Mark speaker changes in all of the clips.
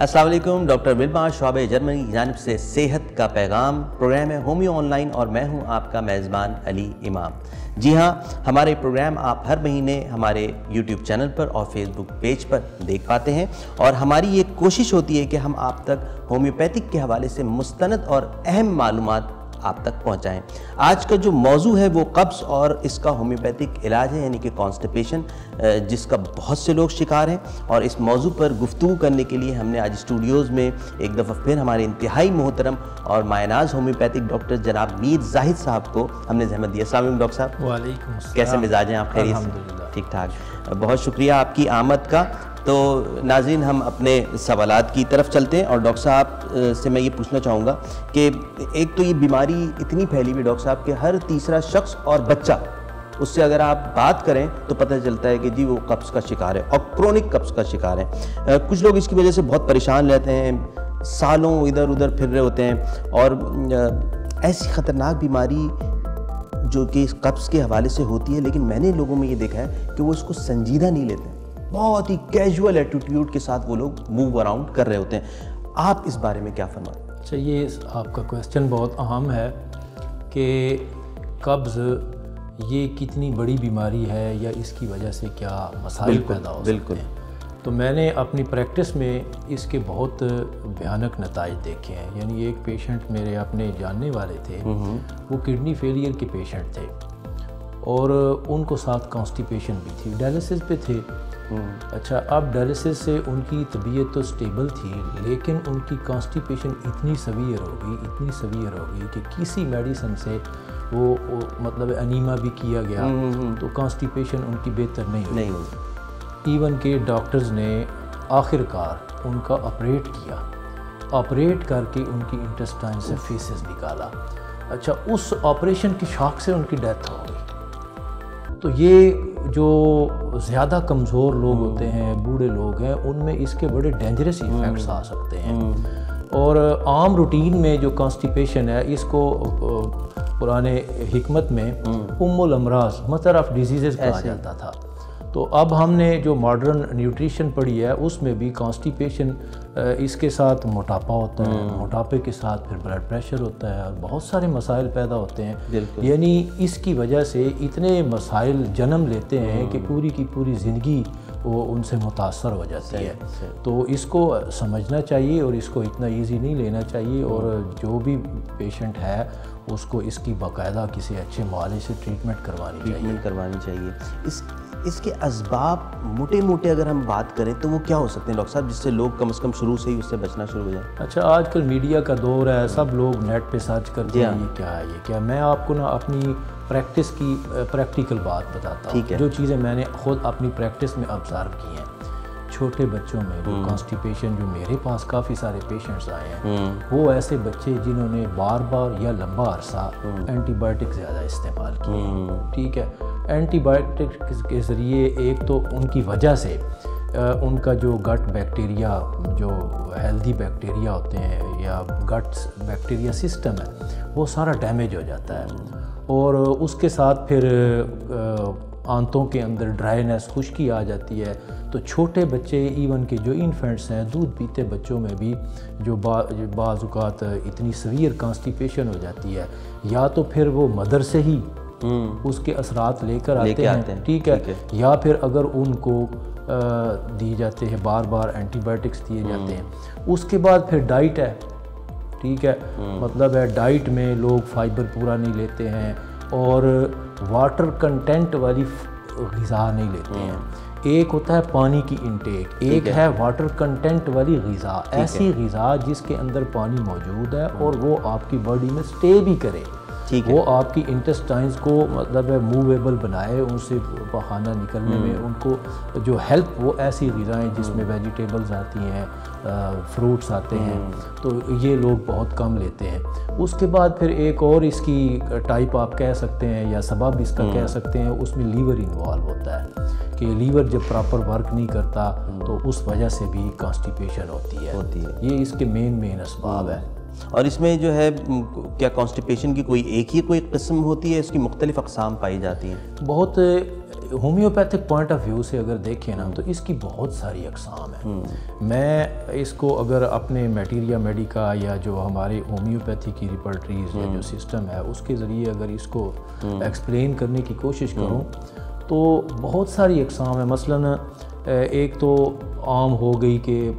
Speaker 1: السلام علیکم، ڈاکٹر ولما شعبہ جرمنی کی جانب سے صحت کا پیغام پروگرام ہے ہومیو آن لائن، اور میں ہوں آپ کا میزبان علی امام۔ جی ہاں، ہمارے پروگرام آپ ہر مہینے ہمارے یوٹیوب چینل پر اور فیس بک پیج پر دیکھ پاتے ہیں، اور ہماری یہ کوشش ہوتی ہے کہ ہم آپ تک ہومیوپیتھک کے حوالے سے مستند اور اہم معلومات آپ تک پہنچائیں۔ آج کا جو موضوع ہے وہ قبض اور اس کا ہومیوپیتھک علاج ہے، یعنی کہ کانسٹیپیشن، جس کا بہت سے لوگ شکار ہیں، اور اس موضوع پر گفتگو کرنے کے لیے ہم نے آج اسٹوڈیوز میں ایک دفعہ پھر ہمارے انتہائی محترم اور مائناز ہومیوپیتھک ڈاکٹر جناب میر زاہد صاحب کو ہم نے زحمت دی۔ السلام علیکم ڈاکٹر صاحب۔
Speaker 2: وعلیکم السلام۔
Speaker 1: کیسے مزاج ہیں آپ؟ خیریت سے؟
Speaker 2: الحمدللہ
Speaker 1: ٹھیک ٹھاک، بہت شکریہ آپ کی آمد کا۔ تو ناظرین، ہم اپنے سوالات کی طرف چلتے ہیں، اور ڈاکٹر صاحب سے میں یہ پوچھنا چاہوں گا کہ ایک تو یہ بیماری اتنی پھیلی ہوئی ڈاکٹر صاحب کہ ہر تیسرا شخص اور بچہ، اس سے اگر آپ بات کریں تو پتہ چلتا ہے کہ جی وہ قبض کا شکار ہے، اور کرونک قبض کا شکار ہے۔ کچھ لوگ اس کی وجہ سے بہت پریشان رہتے ہیں، سالوں ادھر ادھر پھر رہے ہوتے ہیں، اور ایسی خطرناک بیماری جو کہ قبض کے حوالے سے ہوتی ہے، لیکن میں نے لوگوں میں یہ دیکھا ہے کہ وہ اس کو سنجیدہ نہیں لیتے، بہت ہی کیجول ایٹیٹیوڈ کے ساتھ وہ لوگ موو اراؤنڈ کر رہے ہوتے ہیں۔ آپ اس بارے میں کیا فرماتے ہیں؟
Speaker 2: اچھا، یہ آپ کا کویسچن بہت اہم ہے کہ قبض یہ کتنی بڑی بیماری ہے، یا اس کی وجہ سے کیا مسائل پیدا ہو سکتے ہیں۔ تو میں نے اپنی پریکٹس میں اس کے بہت بھیانک نتائج دیکھے ہیں۔ یعنی ایک پیشنٹ میرے اپنے جاننے والے تھے، وہ کڈنی فیلئر کے پیشنٹ تھے، اور ان کو ساتھ کانسٹیپیشن بھی تھی، ڈائلسس پہ تھے۔ اچھا، اب ڈائلسس سے ان کی طبیعت تو سٹیبل تھی، لیکن ان کی کانسٹیپیشن اتنی سویئر ہو گئی کہ کسی میڈیسن سے وہ مطلب انیما بھی کیا گیا تو کانسٹیپیشن ان کی بہتر نہیں ہوئی۔ ایون کہ ڈاکٹرز نے آخر کار ان کا آپریٹ کر کے ان کی انٹسٹائن سے فیسز نکالا۔ اچھا، اس آپریشن کی شاک سے ان کی ڈیتھ ہو گئی۔ تو یہ جو زیادہ کمزور لوگ ہوتے ہیں، بوڑھے لوگ ہیں، ان میں اس کے بڑے ڈینجرس ایفیکٹس آ سکتے ہیں۔ اور عام روٹین میں جو کانسٹیپیشن ہے، اس کو قرآن حکمت میں الامراض، مدر آف ڈیزیزز کہا جاتا تھا۔ تو اب ہم نے جو ماڈرن نیوٹریشن پڑھی ہے، اس میں بھی کانسٹیپیشن، اس کے ساتھ موٹاپا ہوتا ہے، موٹاپے کے ساتھ پھر بلڈ پریشر ہوتا ہے، اور بہت سارے مسائل پیدا ہوتے ہیں۔ یعنی اس کی وجہ سے اتنے مسائل جنم لیتے ہیں کہ پوری کی پوری زندگی وہ ان سے متاثر ہو جاتی ہے۔ تو اس کو سمجھنا چاہیے، اور اس کو اتنا ایزی نہیں لینا چاہیے، اور جو بھی پیشنٹ ہے اس کو اس کی باقاعدہ کسی اچھے معالج سے ٹریٹمنٹ کروانی چاہیے۔
Speaker 1: اس کے اسباب موٹے اگر ہم بات کریں تو وہ کیا ہو سکتے ہیں ڈاکٹر صاحب، جس سے لوگ کم از کم شروع سے ہی اس سے بچنا شروع ہو جائیں؟
Speaker 2: اچھا، آج کل میڈیا کا دور ہے، سب لوگ نیٹ پہ سرچ کرتے ہیں یہ کیا۔ میں آپ کو اپنی پریکٹس کی پریکٹیکل بات بتاتا ہوں، جو چیزیں میں نے خود اپنی پریکٹس میں آبزرو کی ہیں۔ چھوٹے بچوں میں جو کانسٹیپیشن، جو میرے پاس کافی سارے پیشنٹس آئے ہیں، وہ ایسے بچے جنہوں نے بار یا لمبا عرصہ اینٹی بایوٹک زیادہ استعمال کیے، ٹھیک ہے۔ اینٹی بایوٹک کے ذریعے ایک تو ان کی وجہ سے ان کا جو گٹ بیکٹیریا، جو ہیلدی بیکٹیریا ہوتے ہیں یا گٹ بیکٹیریا سسٹم ہے، وہ سارا ڈیمیج ہو جاتا ہے، اور اس کے ساتھ پھر آنتوں کے اندر ڈرائینس، خشکی آ جاتی ہے۔ تو چھوٹے بچے، ایون کہ جو انفینٹس ہیں، دودھ پیتے بچوں میں بھی جو بعض اوقات اتنی سویئر کانسٹیپیشن ہو جاتی ہے، یا تو پھر وہ مدر سے ہی اس کے اثرات لے کر آتے ہیں، ٹھیک ہے، یا پھر اگر ان کو دی جاتے ہیں، بار اینٹی بایوٹکس دیے جاتے ہیں۔ اس کے بعد پھر ڈائٹ ہے، ٹھیک ہے، مطلب ہے ڈائٹ میں لوگ فائبر پورا نہیں لیتے ہیں، اور واٹر کنٹینٹ والی غذا نہیں لیتے ہیں۔ ایک ہوتا ہے پانی کی انٹیک، ایک ہے واٹر کنٹینٹ والی غذا، ایسی غذا جس کے اندر پانی موجود ہے اور وہ آپ کی باڈی میں سٹے بھی کرے۔ وہ آپ کی انٹسٹائنز کو مطلب موویبل بنائے، ان سے پخانہ نکلنے میں ان کو جو ہیلپ، وہ ایسی غذائیں جس میں ویجیٹیبلز آتی ہیں، فروٹس آتے ہیں، تو یہ لوگ بہت کم لیتے ہیں۔ اس کے بعد پھر ایک اور اس کی ٹائپ آپ کہہ سکتے ہیں یا سبب اس کا کہہ سکتے ہیں، اس میں لیور انوالو ہوتا ہے کہ لیور جب پراپر ورک نہیں کرتا تو اس وجہ سے بھی کانسٹیپیشن ہوتی ہے۔ یہ اس کے مین اسباب ہے۔
Speaker 1: اور اس میں جو ہے کیا کانسٹیپیشن کی کوئی ایک ہی کوئی قسم ہوتی ہے، اس کی مختلف اقسام پائی جاتی ہیں؟
Speaker 2: بہت ہومیوپیتھک پوائنٹ آف ویو سے اگر دیکھیں نا تو اس کی بہت ساری اقسام ہیں۔ میں اس کو اگر اپنے میٹیریا میڈیکا یا جو ہمارے ہومیوپیتھی کی ریپرٹریز یا جو سسٹم ہے اس کے ذریعے اگر اس کو ایکسپلین کرنے کی کوشش کروں تو بہت ساری اقسام ہیں۔ مثلاً ایک تو عام ہو گئی کہ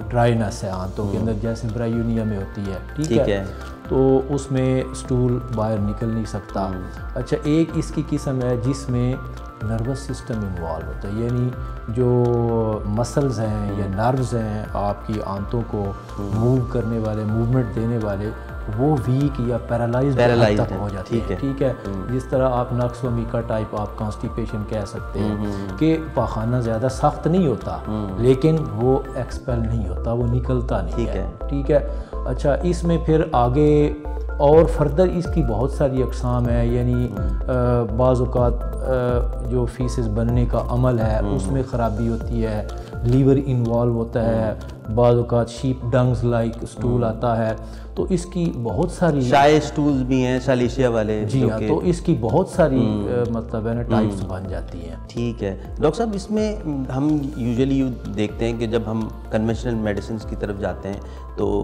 Speaker 2: ڈرائینس ہے آنتوں کے اندر، جیسے برایونیا میں ہوتی ہے، ٹھیک ہے، تو اس میں سٹول باہر نکل نہیں سکتا۔ اچھا، ایک اس کی قسم ہے جس میں نروس سسٹم انوالو ہوتا ہے، یعنی جو مسلز ہیں یا نروز ہیں آپ کی آنتوں کو موو کرنے والے، موومنٹ دینے والے، وہ ویک یا پیرالائزڈ تک ہو جاتی ہے، ٹھیک ہے۔ جس طرح آپ نقص و میکا ٹائپ آپ کانسٹیپیشن کہہ سکتے ہیں کہ پاخانہ زیادہ سخت نہیں ہوتا لیکن وہ ایکسپیل نہیں ہوتا، وہ نکلتا نہیں ہے، ٹھیک ہے۔ اچھا، اس میں پھر آگے اور فردر اس کی بہت ساری اقسام ہیں، یعنی بعض اوقات جو فیسز بننے کا عمل ہے اس میں خرابی ہوتی ہے، لیور انوالو ہوتا ہے، بعض اوقات شیپ ڈنگز لائک سٹول آتا ہے، تو اس کی بہت ساری
Speaker 1: شائع سٹولز بھی ہیں، شالیشیا والے،
Speaker 2: جی ہاں، تو اس کی بہت ساری مطلب ہے نا ٹائپس بن جاتی ہیں۔
Speaker 1: ٹھیک ہے ڈاکٹر صاحب، اس میں ہم یوزلی دیکھتے ہیں کہ جب ہم کنونشنل میڈیسنس کی طرف جاتے ہیں تو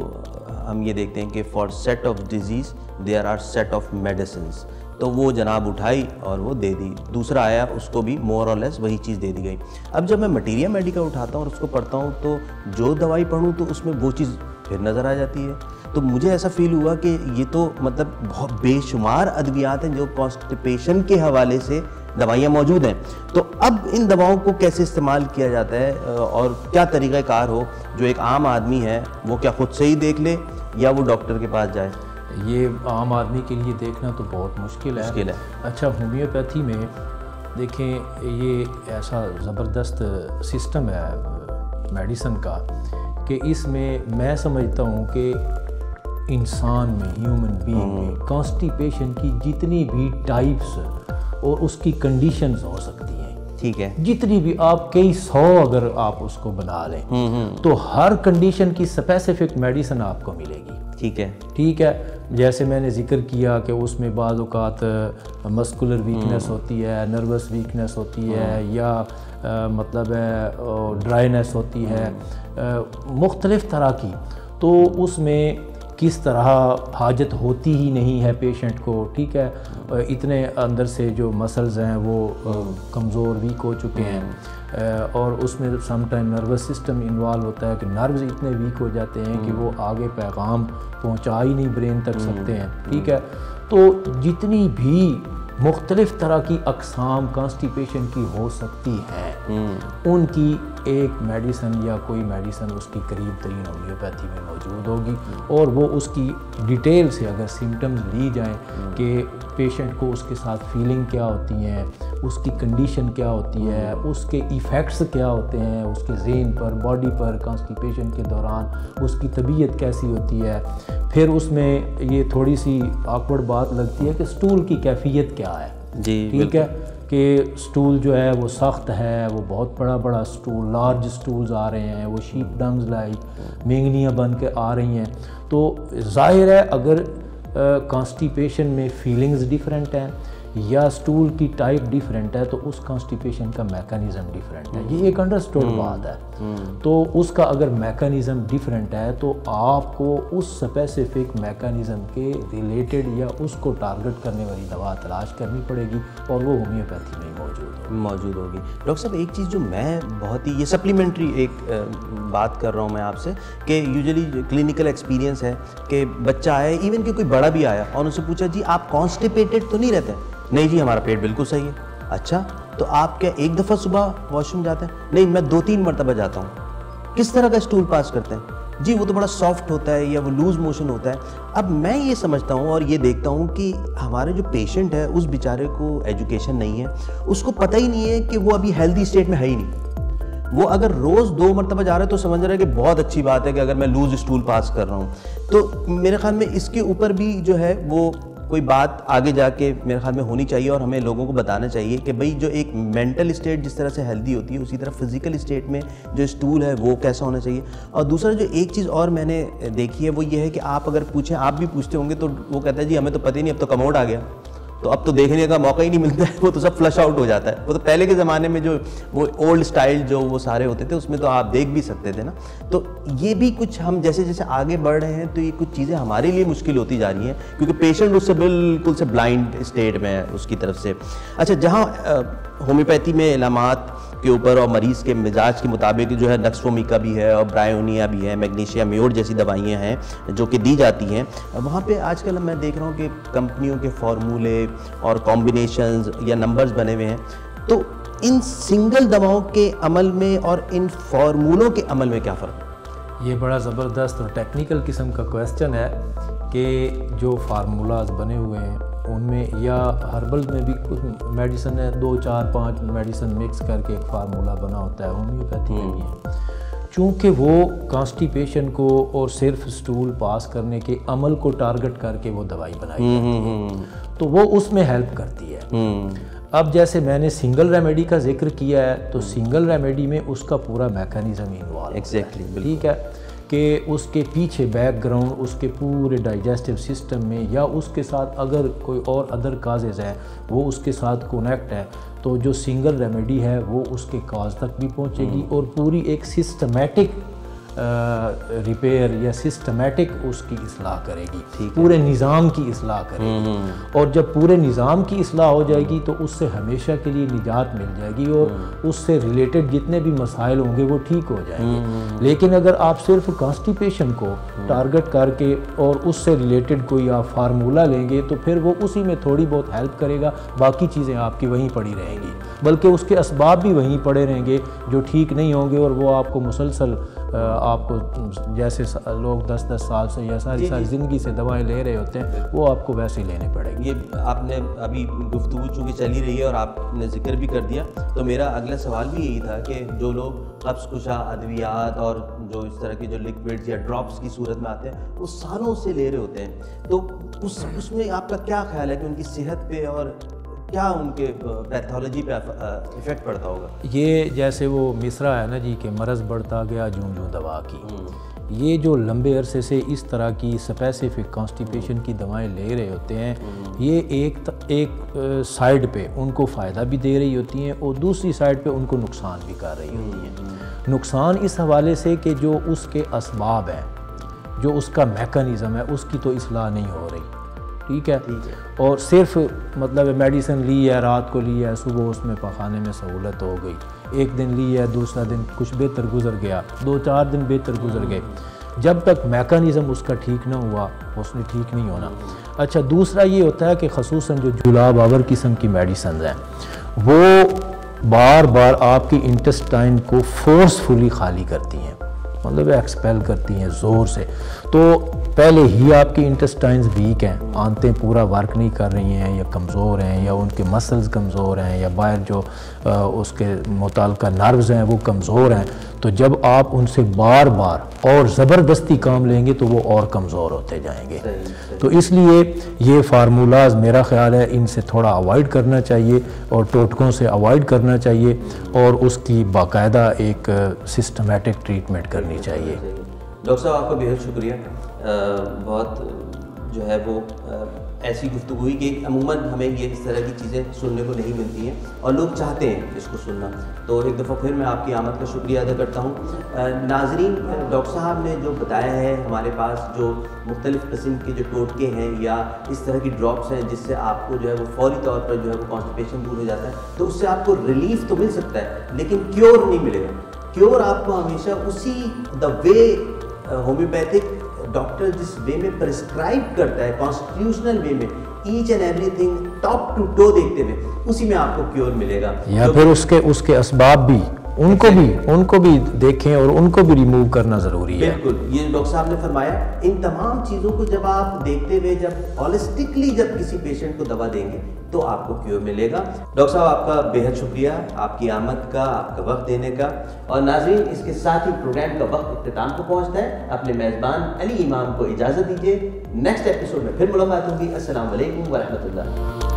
Speaker 1: ہم یہ دیکھتے ہیں کہ for set of diseases there are set of medicines, تو وہ جناب اٹھائی اور وہ دے دی، دوسرا آیا اس کو بھی مور اور لیس وہی چیز دے دی گئی۔ اب جب میں مٹیریا میڈیکا اٹھاتا ہوں اور اس کو پڑھتا ہوں تو جو دوائی پڑھوں تو اس میں وہ چیز پھر نظر آ جاتی ہے، تو مجھے ایسا فیل ہوا کہ یہ تو مطلب بہت بے شمار ادویات ہیں جو کانسٹیپیشن کے حوالے سے دوائیاں موجود ہیں، تو اب ان دواؤں کو کیسے استعمال کیا جاتا ہے اور کیا طریقہ کار ہو جو ایک عام آدمی ہے وہ کیا خود سے ہی دیکھ لے یا وہ ڈاکٹر کے پاس جائے؟
Speaker 2: یہ عام آدمی کے لیے دیکھنا تو بہت مشکل ہے۔ اچھا، ہومیوپیتھی میں دیکھیں یہ ایسا زبردست سسٹم ہے میڈیسن کا کہ اس میں سمجھتا ہوں کہ انسان میں، ہیومن بینگ میں کانسٹیپیشن کی جتنی بھی ٹائپس اور اس کی کنڈیشنز ہو سکتی ہیں،
Speaker 1: ٹھیک ہے،
Speaker 2: جتنی بھی آپ کئی 100 اگر آپ اس کو بنا لیں تو ہر کنڈیشن کی اسپیسیفک میڈیسن آپ کو ملے گی، ٹھیک ہے۔ جیسے میں نے ذکر کیا کہ اس میں بعض اوقات مسکولر ویکنس ہوتی ہے، نروس ویکنس ہوتی ہے، یا مطلب ہے ڈرائینس ہوتی ہے، مختلف طرح کی، تو اس میں کس طرح حاجت ہوتی ہی نہیں ہے پیشنٹ کو، ٹھیک ہے، اتنے اندر سے جو مسلز ہیں وہ کمزور ویک ہو چکے ہیں، اور اس میں some time nervous system involve ہوتا ہے کہ نروز اتنے ویک ہو جاتے ہیں کہ وہ آگے پیغام پہنچا ہی نہیں برین تک سکتے ہیں، ٹھیک ہے۔ تو جتنی بھی مختلف طرح کی اقسام کانسٹیپیشن کی ہو سکتی ہیں ان کی ایک میڈیسن یا کوئی میڈیسن اس کی قریب ترین ہومیوپیتھی میں موجود ہوگی، اور وہ اس کی ڈیٹیل سے اگر سمٹمز لی جائیں کہ پیشنٹ کو اس کے ساتھ فیلنگ کیا ہوتی ہیں، اس کی کنڈیشن کیا ہوتی ہے، اس کے ایفیکٹس کیا ہوتے ہیں اس کے ذہن پر، باڈی پر، کانسٹیپیشن کے دوران اس کی طبیعت کیسی ہوتی ہے، پھر اس میں یہ تھوڑی سی آکورڈ بات لگتی ہے کہ سٹول کی کیفیت کیا ہے، ٹھیک ہے، کہ سٹول جو ہے وہ سخت ہے، وہ بہت بڑا سٹول، لارج سٹولز آ رہے ہیں، وہ شیپ ڈنگز لائک مینگنیاں بن کے آ رہی ہیں، تو ظاہر ہے اگر کانسٹیپیشن میں فیلنگز ڈیفرنٹ ہیں یا سٹول کی ٹائپ ڈیفرنٹ ہے تو اس کانسٹیپیشن کا میکانزم ڈیفرنٹ ہے، یہ ایک انڈرسٹوڈ بات ہے۔ تو اس کا اگر میکانزم ڈیفرنٹ ہے تو آپ کو اس اسپیسیفک میکانزم کے ریلیٹڈ یا اس کو ٹارگٹ کرنے والی دوا تلاش کرنی پڑے گی، اور وہ ہومیوپیتھی میں موجود ہوگی۔
Speaker 1: ڈاکٹر صاحب، ایک چیز جو میں بہت ہی یہ سپلیمنٹری ایک بات کر رہا ہوں میں آپ سے کہ یوزلی کلینکل ایکسپیرینس ہے کہ بچہ آیا، ایون کہ کوئی بڑا بھی آیا، اور ان سے پوچھا جی آپ کانسٹیپیٹڈ تو نہیں رہتے؟ نہیں جی ہمارا پیٹ بالکل صحیح ہے۔ اچھا، تو آپ کیا ایک دفعہ صبح واش روم جاتے ہیں؟ نہیں، میں 2-3 مرتبہ جاتا ہوں۔ کس طرح کا اسٹول پاس کرتے ہیں؟ جی وہ تو بڑا سافٹ ہوتا ہے یا وہ لوز موشن ہوتا ہے. اب میں یہ سمجھتا ہوں اور یہ دیکھتا ہوں کہ ہمارے جو پیشنٹ ہے اس بیچارے کو ایجوکیشن نہیں ہے, اس کو پتہ ہی نہیں ہے کہ وہ ابھی ہیلدی اسٹیٹ میں ہے ہی نہیں. وہ اگر روز 2 مرتبہ جا رہا ہے تو سمجھ رہا ہے کہ بہت اچھی بات ہے کہ اگر میں لوز اسٹول پاس کر رہا ہوں. تو میرے خیال میں اس کے اوپر بھی جو ہے وہ کوئی بات آگے جا کے میرے خیال میں ہونی چاہیے, اور ہمیں لوگوں کو بتانا چاہیے کہ بھئی جو ایک مینٹل اسٹیٹ جس طرح سے ہیلدی ہوتی ہے اسی طرح فزیکل اسٹیٹ میں جو اسٹول ہے وہ کیسا ہونا چاہیے. اور دوسرا جو ایک چیز اور میں نے دیکھی ہے وہ یہ ہے کہ آپ اگر پوچھیں, آپ بھی پوچھتے ہوں گے تو وہ کہتا ہے جی ہمیں تو پتہ ہی نہیں, اب تو کموڈ آ گیا, تو اب تو دیکھنے کا موقع ہی نہیں ملتا ہے, وہ تو سب فلش آؤٹ ہو جاتا ہے. وہ تو پہلے کے زمانے میں جو وہ اولڈ اسٹائل جو وہ سارے ہوتے تھے اس میں تو آپ دیکھ بھی سکتے تھے نا. تو یہ بھی کچھ ہم جیسے جیسے آگے بڑھ رہے ہیں تو یہ کچھ چیزیں ہمارے لیے مشکل ہوتی جا رہی ہیں کیونکہ پیشنٹ اس سے بالکل سے بلائنڈ اسٹیٹ میں ہے اس کی طرف سے. اچھا, جہاں ہومیوپیتھی میں علامات کے اوپر اور مریض کے مزاج کے مطابق جو ہے نکس فومیکا بھی ہے اور برائیونیا بھی ہے, میگنیشیا میوٹ جیسی دوائیاں ہیں جو کہ دی جاتی ہیں. وہاں پہ آج کل میں دیکھ رہا ہوں کہ کمپنیوں کے فارمولے اور کمبینیشنز یا نمبرز بنے ہوئے ہیں. تو ان سنگل دواؤں کے عمل میں اور ان فارمولوں کے عمل میں کیا فرق ہے؟
Speaker 2: یہ بڑا زبردست اور ٹیکنیکل قسم کا کویسچن ہے کہ جو فارمولاز بنے ہوئے ہیں ان میں یا ہربل میں بھی کچھ میڈیسن ہے, 2 4 5 میڈیسن مکس کر کے ایک فارمولا بنا ہوتا ہے, ہومیوپیتھی میں بھی ہے. چونکہ وہ کانسٹیپیشن کو اور صرف اسٹول پاس کرنے کے عمل کو ٹارگٹ کر کے وہ دوائی بنائی جاتی ہے تو وہ اس میں ہیلپ کرتی ہے. اب جیسے میں نے سنگل ریمیڈی کا ذکر کیا ہے تو سنگل ریمیڈی میں اس کا پورا میکانزم انوالو ہے, ٹھیک ہے, کہ اس کے پیچھے بیک گراؤنڈ اس کے پورے ڈائجسٹو سسٹم میں یا اس کے ساتھ اگر کوئی اور ادر کازز ہیں وہ اس کے ساتھ کنیکٹ ہے تو جو سنگل ریمیڈی ہے وہ اس کے کاز تک بھی پہنچے گی اور پوری ایک سسٹمیٹک ریپیئر یا سسٹمیٹک اس کی اصلاح کرے گی, پورے نظام کی اصلاح کرے گی. اور جب پورے نظام کی اصلاح ہو جائے گی تو اس سے ہمیشہ کے لیے نجات مل جائے گی اور اس سے ریلیٹڈ جتنے بھی مسائل ہوں گے وہ ٹھیک ہو جائیں گے. لیکن اگر آپ صرف کانسٹیپیشن کو ٹارگٹ کر کے اور اس سے ریلیٹڈ کوئی آپ فارمولا لیں گے تو پھر وہ اسی میں تھوڑی بہت ہیلپ کرے گا, باقی چیزیں آپ کی وہیں پڑی رہیں گی, بلکہ اس کے اسباب بھی وہیں پڑے رہیں گے جو ٹھیک نہیں ہوں گے اور وہ آپ کو مسلسل آپ کو جیسے لوگ 10 سال سے یا ساری زندگی سے دوائیں لے رہے ہوتے ہیں وہ آپ کو ویسے ہی لینے پڑے گی.
Speaker 1: یہ آپ نے ابھی گفتگو چونکہ چلی رہی ہے اور آپ نے ذکر بھی کر دیا تو میرا اگلا سوال بھی یہی تھا کہ جو لوگ قبض کشا ادویات اور جو اس طرح کے جو لکوڈز یا ڈراپس کی صورت میں آتے ہیں وہ سالوں سے لے رہے ہوتے ہیں, تو اس میں آپ کا کیا خیال ہے کہ ان کی صحت پہ اور کیا ان کے پیتھولوجی پہ ایفیکٹ پڑتا ہوگا؟
Speaker 2: یہ جیسے وہ مصرع ہے نا جی کہ مرض بڑھتا گیا جوں جوں دوا کی, یہ جو لمبے عرصے سے اس طرح کی اسپیسیفک کانسٹیپیشن کی دوائیں لے رہے ہوتے ہیں یہ ایک سائیڈ پہ ان کو فائدہ بھی دے رہی ہوتی ہیں اور دوسری سائیڈ پہ ان کو نقصان بھی کر رہی ہوتی ہیں. نقصان اس حوالے سے کہ جو اس کے اسباب ہیں, جو اس کا میکانزم ہے اس کی تو اصلاح نہیں ہو رہی, ٹھیک ہے, اور صرف مطلب میڈیسن لی ہے, رات کو لی ہے, صبح اس میں پخانے میں سہولت ہو گئی, ایک دن لی ہے, دوسرا دن کچھ بہتر گزر گیا, 2-4 دن بہتر گزر گئے, جب تک میکانزم اس کا ٹھیک نہ ہوا اس نے ٹھیک نہیں ہونا. اچھا, دوسرا یہ ہوتا ہے کہ خصوصاً جو جلاب آور قسم کی میڈیسنز ہیں وہ بار بار آپ کی انٹسٹائن کو فورسفلی خالی کرتی ہیں, مطلب ایکسپیل کرتی ہیں زور سے. تو پہلے ہی آپ کی انٹسٹائنز ویک ہیں, آنتیں پورا ورک نہیں کر رہی ہیں یا کمزور ہیں یا ان کے مسلز کمزور ہیں یا باہر جو اس کے متعلقہ نروز ہیں وہ کمزور ہیں, تو جب آپ ان سے بار بار اور زبردستی کام لیں گے تو وہ اور کمزور ہوتے جائیں گے. تو اس لیے یہ فارمولاز میرا خیال ہے ان سے تھوڑا اوائڈ کرنا چاہیے اور ٹوٹکوں سے اوائڈ کرنا چاہیے اور اس کی باقاعدہ ایک سسٹمیٹک ٹریٹمنٹ کرنی چاہیے.
Speaker 1: ڈاکٹر صاحب آپ کا بہت شکریہ, بہت جو ہے وہ ایسی گفتگو ہوئی کہ عموماً ہمیں یہ اس طرح کی چیزیں سننے کو نہیں ملتی ہیں اور لوگ چاہتے ہیں اس کو سننا. تو ایک دفعہ پھر میں آپ کی آمد کا شکریہ ادا کرتا ہوں. ناظرین, ڈاکٹر صاحب نے جو بتایا ہے ہمارے پاس جو مختلف قسم کے جو ٹوٹکے ہیں یا اس طرح کی ڈراپس ہیں جس سے آپ کو جو ہے وہ فوری طور پر جو ہے وہ کانسٹیپیشن دور ہو جاتا ہے, تو اس سے آپ کو ریلیف تو مل سکتا ہے لیکن کیور نہیں ملے گا. کیور آپ کو ہمیشہ اسی دا وے ہومیوپیتھک ڈاکٹر جس وے میں پرسکرائب کرتا ہے کانسٹیٹیوشنل وے میں each and every thing top to toe دیکھتے ہوئے, اسی میں آپ کو کیور ملے گا.
Speaker 2: یا پھر اس کے اسباب بھی ان کو بھی دیکھیں اور ان کو بھی ریموو کرنا ضروری ہے.
Speaker 1: بالکل، یہ ڈاکٹر صاحب نے فرمایا ان تمام چیزوں کو جب آپ دیکھتے ہوئے جب ہولسٹکلی جب کسی پیشنٹ کو دوا دیں گے تو آپ کو کیور ملے گا. ڈاکٹر صاحب آپ کا بے حد شکریہ آپ کی آمد کا، آپ کا وقت دینے کا. اور ناظرین اس کے ساتھ ہی پروگرام کا وقت اختتام کو پہنچتا ہے. اپنے میزبان علی امام کو اجازت دیجیے. نیکسٹ ایپیسوڈ میں پھر ملاقات ہوگی. السلام علیکم ورحمۃ اللہ.